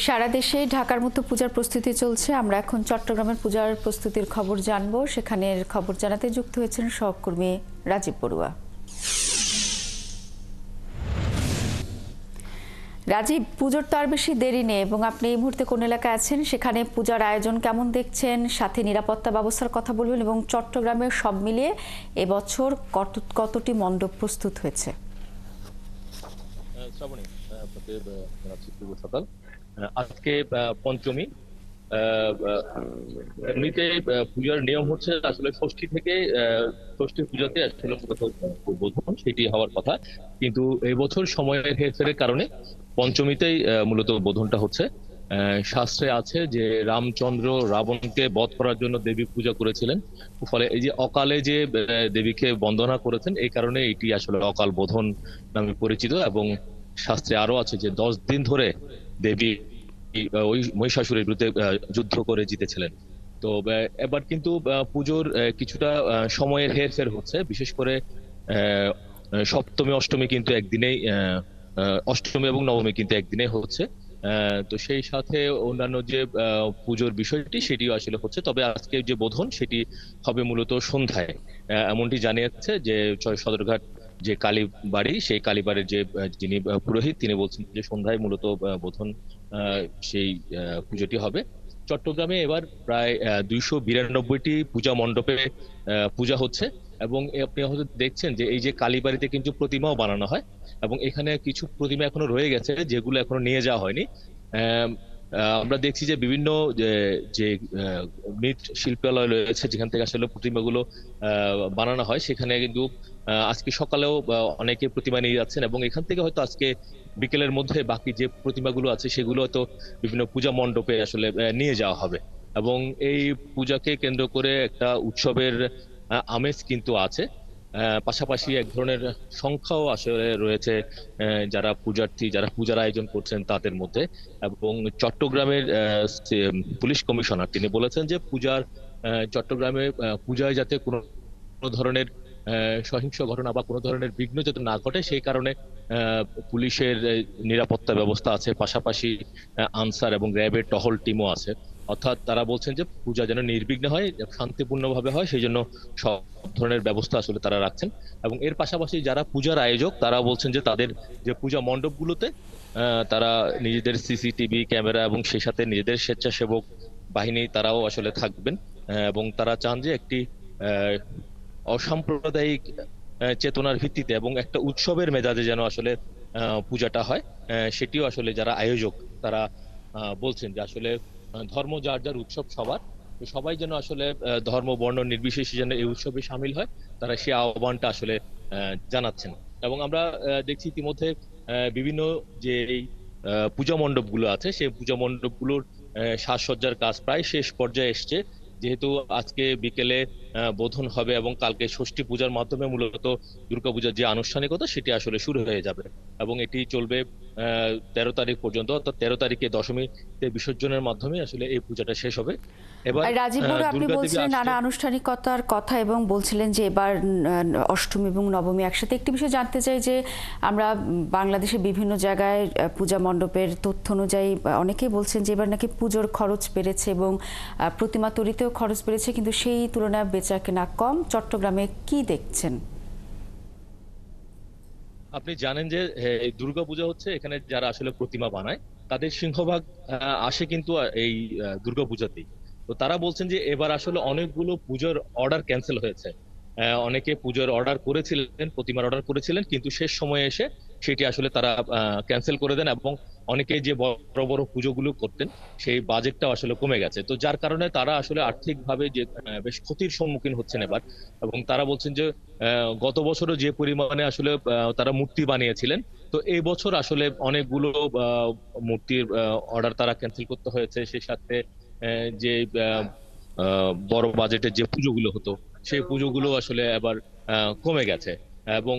সারা দেশে ঢাকার মতো পূজার প্রস্তুতি চলছে। আমরা এখন চট্টগ্রামের পূজার প্রস্তুতির খবর জানবো। সেখানের খবর জানাতে যুক্ত হয়েছেন সহকর্মী রাজীব বড়ুয়া। রাজীব, পুজোর তো আর বেশি দেরি নেই এবং আপনি এই মুহূর্তে কোন এলাকায় আছেন, সেখানে পূজার আয়োজন কেমন দেখছেন, সাথে নিরাপত্তা ব্যবস্থার কথা বলবেন এবং চট্টগ্রামের সব মিলিয়ে এবছর কতটি মণ্ডপ প্রস্তুত হয়েছে? আজকে পঞ্চমী। এমনিতে পূজার নিয়ম হচ্ছে আসলে ষষ্ঠী থেকে ষষ্ঠী পূজাতে আসলে বোধন সেটি হওয়ার কথা, কিন্তু এই বছর সময়ের হেরফেরের কারণে পঞ্চমীতেই মূলত বোধনটা হচ্ছে। শাস্ত্রে আছে যে রামচন্দ্র রাবণকে বধ করার জন্য দেবী পূজা করেছিলেন, ফলে এই যে অকালে যে দেবীকে বন্দনা করেছেন, এই কারণে এটি আসলে অকাল বোধন নামে পরিচিত। এবং শাস্ত্রে আরো আছে যে 10 দিন ধরে দেবী ওই মহিষাসুরের বিরুদ্ধে যুদ্ধ করে জিতেছিলেন। তো এবার কিন্তু পুজোর কিছুটা সময়ের হেরফের হচ্ছে, বিশেষ করে আহ, সপ্তমী অষ্টমী কিন্তু একদিনেই, অষ্টমী এবং নবমী কিন্তু একদিনে হচ্ছে। তো সেই সাথে অন্যান্য যে পুজোর বিষয়টি সেটিও আসলে হচ্ছে, তবে আজকে যে বোধন সেটি হবে মূলত সন্ধ্যায়। এমনটি জানিয়েছে যে সদরঘাট যে কালী বাড়ি, সেই কালীবাড়ির যে যিনি পুরোহিত, তিনি বলছেন যে সন্ধ্যায় মূলত বোধন সেই পুজোটি হবে। চট্টগ্রামে এবার প্রায় 292টি পূজা মণ্ডপে পূজা হচ্ছে। এবং আপনি হয়তো দেখছেন যে এই যে কালীবাড়িতে কিন্তু প্রতিমাও বানানো হয়, এবং এখানে কিছু প্রতিমা এখনো রয়ে গেছে যেগুলো এখনো নিয়ে যাওয়া হয়নি। আম, আমরা দেখছি যে বিভিন্ন যে যে মৃৎ শিল্পালয় রয়েছে যেখান থেকে আসলে প্রতিমাগুলো বানানো হয়, সেখানে কিন্তু আজকে সকালেও অনেকে প্রতিমা নিয়ে যাচ্ছেন, এবং এখান থেকে হয়তো আজকে বিকেলের মধ্যে বাকি যে প্রতিমাগুলো আছে সেগুলো হয়তো বিভিন্ন পূজা মণ্ডপে আসলে নিয়ে যাওয়া হবে। এবং এই পূজাকে কেন্দ্র করে একটা উৎসবের আমেজ কিন্তু আছে। পাশাপাশি এক ধরনের সংখ্যাও আসলে রয়েছে যারা পূজার্থী, যারা পূজার আয়োজন করছেন তাদের মধ্যে। এবং চট্টগ্রামের পুলিশ কমিশনার তিনি বলেছেন যে চট্টগ্রামে পূজায় যাতে কোনো কোনো ধরনের সহিংস ঘটনা বা কোনো ধরনের বিঘ্ন যাতে না ঘটে, সেই কারণে পুলিশের নিরাপত্তা ব্যবস্থা আছে, পাশাপাশি আনসার এবং র্যাবের টহল টিমও আছে। অর্থাৎ তারা বলছেন যে পূজা যেন নির্বিঘ্নে হয়, শান্তিপূর্ণভাবে হয়, সেই জন্য সব ধরনের ব্যবস্থা আসলে তারা রাখছেন। এবং এর পাশাপাশি যারা পূজার আয়োজক তারা বলছেন যে তাদের যে পূজা মণ্ডপগুলোতে তারা নিজেদের সিসিটিভি ক্যামেরা এবং সেই সাথে নিজেদের স্বেচ্ছাসেবক বাহিনী তারাও আসলে থাকবেন। এবং তারা চান যে একটি আহ অসাম্প্রদায়িক চেতনার ভিত্তিতে এবং একটা উৎসবের মেজাজে যেন আসলে পূজাটা হয়। সেটিও আসলে যারা আয়োজক তারা বলছেন যে আসলে ধর্ম যার যার উৎসব সবার, তো সবাই যেন আসলে ধর্ম বর্ণ নির্বিশেষে যেন এই উৎসবে সামিল হয়, তারা সেই আহ্বানটা আসলে জানাচ্ছেন। এবং আমরা দেখছি ইতিমধ্যে বিভিন্ন যে এই পূজা মণ্ডপগুলো আছে সেই পূজা মণ্ডপগুলোর সাজসজ্জার কাজ প্রায় শেষ পর্যায়ে এসছে, যেহেতু আজকে বিকেলে বোধন হবে এবং কালকে ষষ্ঠী পূজার মাধ্যমে মূলত দুর্গাপূজার যে আনুষ্ঠানিকতা সেটি আসলে শুরু হয়ে যাবে। এবং এটি চলবে 13 তারিখ পর্যন্ত, অর্থাৎ 13 তারিখে দশমীতে বিসর্জনের মাধ্যমে আসলে এই পূজাটা শেষ হবে। এবার রাজীব বড়ুয়া, আপনি দুর্গা দেবী বলছিলেন আসছে। নানা আনুষ্ঠানিকতার কথা এবং বলছিলেন যে এবার অষ্টমী এবং নবমী একসাথে। একটি বিষয় জানতে চাই যে আমরা বাংলাদেশে বিভিন্ন জায়গায় পূজা মণ্ডপের তথ্য অনুযায়ী অনেকেই বলছেন যে এবার নাকি পুজোর খরচ বেড়েছে এবং প্রতিমা তৈরিতেও খরচ বেড়েছে, কিন্তু সেই তুলনায় বেচা কেনা কম। চট্টগ্রামে কি দেখছেন? আপনি জানেন যে দুর্গাপূজা হচ্ছে, এখানে যারা আসলে প্রতিমা বানায় তাদের সিংহভাগ আসে কিন্তু এই দুর্গাপূজাতেই। তো তারা বলছেন যে এবার আসলে অনেকগুলো পুজোর অর্ডার ক্যান্সেল হয়েছে। অনেকে পুজোর অর্ডার করেছিলেন, প্রতিমার অর্ডার করেছিলেন, কিন্তু শেষ সময়ে এসে সেটি আসলে তারা ক্যান্সেল করে দেন। এবং অনেকে যে বড় বড় পুজোগুলো করতেন সেই বাজেটটাও আসলে কমে গেছে, তো যার কারণে তারা আসলে আর্থিকভাবে যে বেশ ক্ষতির সম্মুখীন হচ্ছেন এবার। এবং তারা বলছেন যে গত বছরও যে পরিমাণে আসলে তারা মূর্তি বানিয়েছিলেন, তো এই বছর আসলে অনেকগুলো মূর্তির অর্ডার তারা ক্যান্সেল করতে হয়েছে। সেই সাথে যে বড় বাজেটের যে পুজোগুলো হতো সেই পুজোগুলো আসলে এবার কমে গেছে। এবং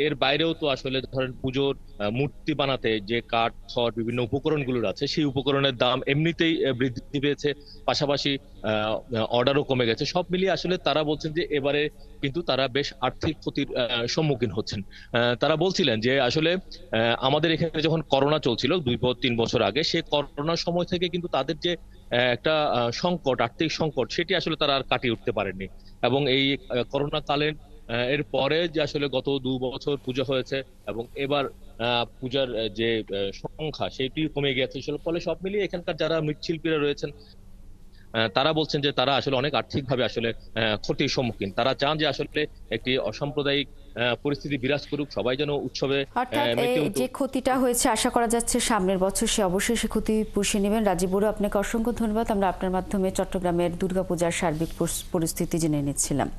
এর বাইরেও তো আসলে ধরেন পুজোর মূর্তি বানাতে যে কাঠ খড় বিভিন্ন উপকরণগুলো আছে সেই উপকরণের দাম এমনিতেই বৃদ্ধি পেয়েছে, পাশাপাশি অর্ডারও কমে গেছে। সব মিলিয়ে আসলে তারা বলছেন যে এবারে কিন্তু তারা বেশ আর্থিক ক্ষতির সম্মুখীন হচ্ছেন। তারা বলছিলেন যে আসলে আমাদের এখানে যখন করোনা চলছিল 2-3 বছর আগে, সেই করোনার সময় থেকে কিন্তু তাদের যে একটা সংকট, আর্থিক সংকট, সেটি আসলে তারা আর কাটিয়ে উঠতে পারেননি। এবং এই করোনা কালীন এর পরে যে আসলে গত 2 বছর পূজা হয়েছে এবং এবার পূজার যে সংখ্যা সেটি কমে গেছে, ফলে সব মিলিয়ে এখানকার যারা মৃৎশিল্পীরা রয়েছেন তারা বলছেন যে তারা আসলে অনেক আর্থিকভাবে আসলে ক্ষতির সম্মুখীন। তারা চান যে আসলে একটি অসাম্প্রদায়িক পরিস্থিতি বিরাজ করুক, সবাই যেন উৎসবে অর্থাৎ মেতে যে উঠুক। ক্ষতিটা হয়েছে আশা করা যাচ্ছে সামনের বছর সে অবশ্যই সে ক্ষতি পুষিয়ে নেবেন। রাজীব বড়ুয়া, আপনাকে অসংখ্য ধন্যবাদ। আমরা আপনার মাধ্যমে চট্টগ্রামের দুর্গাপূজার সার্বিক পরিস্থিতি জেনে নিচ্ছিলাম।